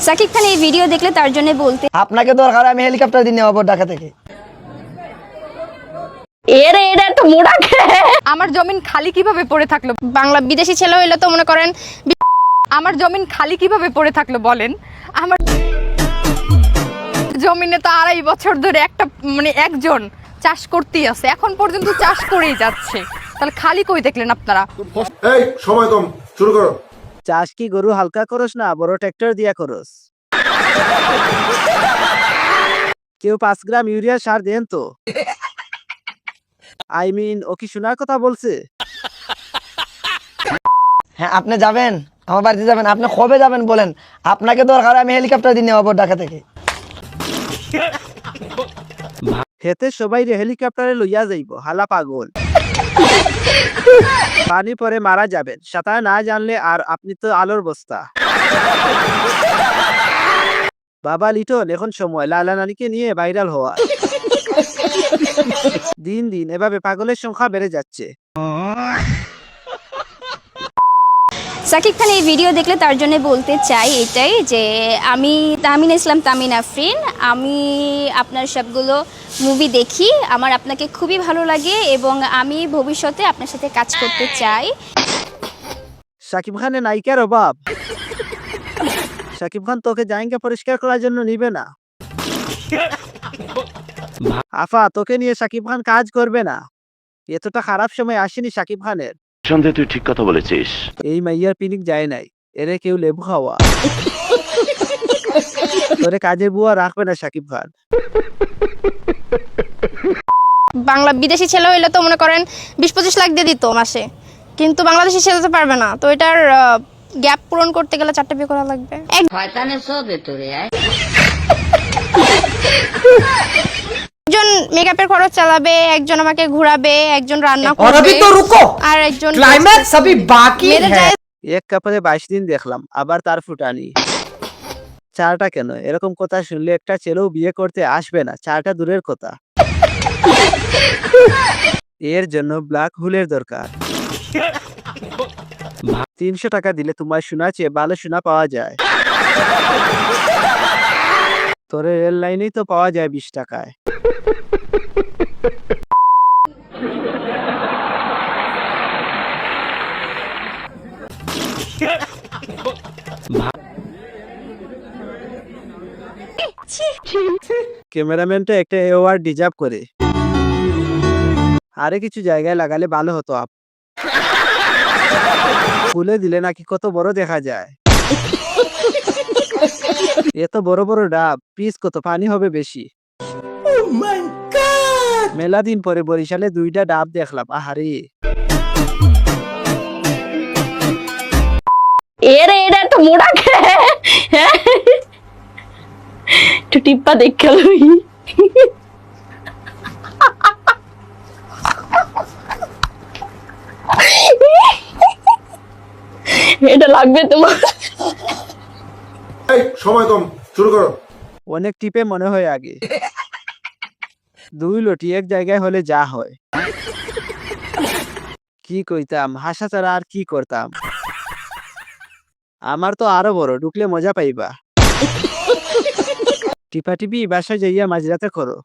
সাকিব খান এই ভিডিও দেখলে তার জন্য বলতে আপনাকে দরকার আমি হেলিকপ্টার দিয়ে নেওয়াবো ঢাকা থেকে। এর এটা তো মোড়া আমার জমিন খালি কিভাবে পড়ে থাকলো? বাংলা বিদেশি ছেলে হইলে তো মনে করেন আমার জমিন খালি কিভাবে পড়ে থাকলো বলেন? আমার জমিনে তো 2.5 বছর ধরে একজন চাষ করতেই আছে, এখন পর্যন্ত চাষ করেই যাচ্ছে, তাহলে খালি কই দেখলেন আপনারা? এই সময় কম, শুরু করো। চাষ কি গরু হালকা করস না বড় ট্রাক্টর দিয়া করস? কেউ 5 গ্রাম ইউরিয়া সার দেন তো। ও কি শোনার কথা বলছে? হ্যাঁ আপনি যাবেন, আমার বাড়িতে যাবেন। আপনি কবে যাবেন বলেন, আপনাকে দরকার আমি হেলিকপ্টার দিয়ে নেওয়াবো ঢাকা থেকে। হেতে সবাই হেলিকপ্টারে লইয়া যাইব, হালা পাগল। পানি পরে মারা যাবেন, সাঁতার না জানলে আর আপনি তো আলোর বস্তা। বাবা লিটন, এখন সময় লালা নানিকে নিয়ে ভাইরাল হওয়া। দিন দিন এভাবে পাগলের সংখ্যা বেড়ে যাচ্ছে। সাকিব খান এই ভিডিও দেখলে তার জন্য বলতে চাই এটাই যে আমি তামিনা ইসলাম তামিন আফরিন, আমি আপনার সবগুলো মুভি দেখি, আমার আপনাকে খুবই ভালো লাগে এবং আমি ভবিষ্যতে আপনার সাথে কাজ করতে চাই। সাকিব খানের নায়িকার অভাব। সাকিব খান তোকে জায়গা পরিষ্কার করার জন্য নিবে না। আফা, তোকে নিয়ে সাকিব খান কাজ করবে না। এতটা খারাপ সময় আসেনি সাকিব খানের। সন্দেহে তুই ঠিক কথা বলেছিস। এই মাইয়ার পিনিক যায় নাই, এরে কেউ লেবু খাওয়া। তোরে কাজের বুয়া রাখবে না সাকিব খান। বাংলা বিদেশি ছেলে হইলে তো মনে করেন 20-25 লাখ দিয়ে দিত মাসে, কিন্তু বাংলাদেশি ছেলে তো পারবে না, তো এটার গ্যাপ পূরণ করতে গেলে 4টা বিয়ে করা লাগবে। একজন মেকআপের খরচ চালাবে, একজন আমাকে ঘোরাবে, একজন রান্না করবে, আর একজন ক্লাইম্যাক্স अभी বাকি है। এক কাপড়ে 22 দিন দেখলাম, আবার তার ফুটানি। 4টা কেন? এরকম কথা শুনলে একটা ছেলেও বিয়ে করতে আসবে না, 4টা দূরের কথা। এর জন্য ব্ল্যাক হোলের দরকার। 300 টাকা দিলে তোমার শোনা চেয়ে ভালো শোনা পাওয়া যায়। তোরে রেল লাইনেই তো পাওয়া যায় 20 টাকায়। ক্যামেরাম্যানটা একটা অ্যাওয়ার্ড ডিজার্ভ করে। আরে কিছু জায়গায় লাগালে ভালো হতো। খুলে দিলে নাকি কত বড় দেখা যায়। এত বড় বড় ডাব, পিস কত, পানি হবে বেশি। মেলা দিন পরে বরিশালে 2টা ডাব দেখলাম। আহারে, এর এটা তো মোড়া একটু টিপ্পা দেখে লই। এটা লাগবে তোমার। এই সময় কম, শুরু করো। অনেক টিপে মনে হয় আগে। 2 লটি এক জায়গায় হলে যা হয়। কি কইতাম, হাসা ছাড়া আর কি করতাম। আমার তো আরো বড়, ঢুকলে মজা পাইবা। টিপা টিপি বাসায় যাইয়া মাঝরাতে করো।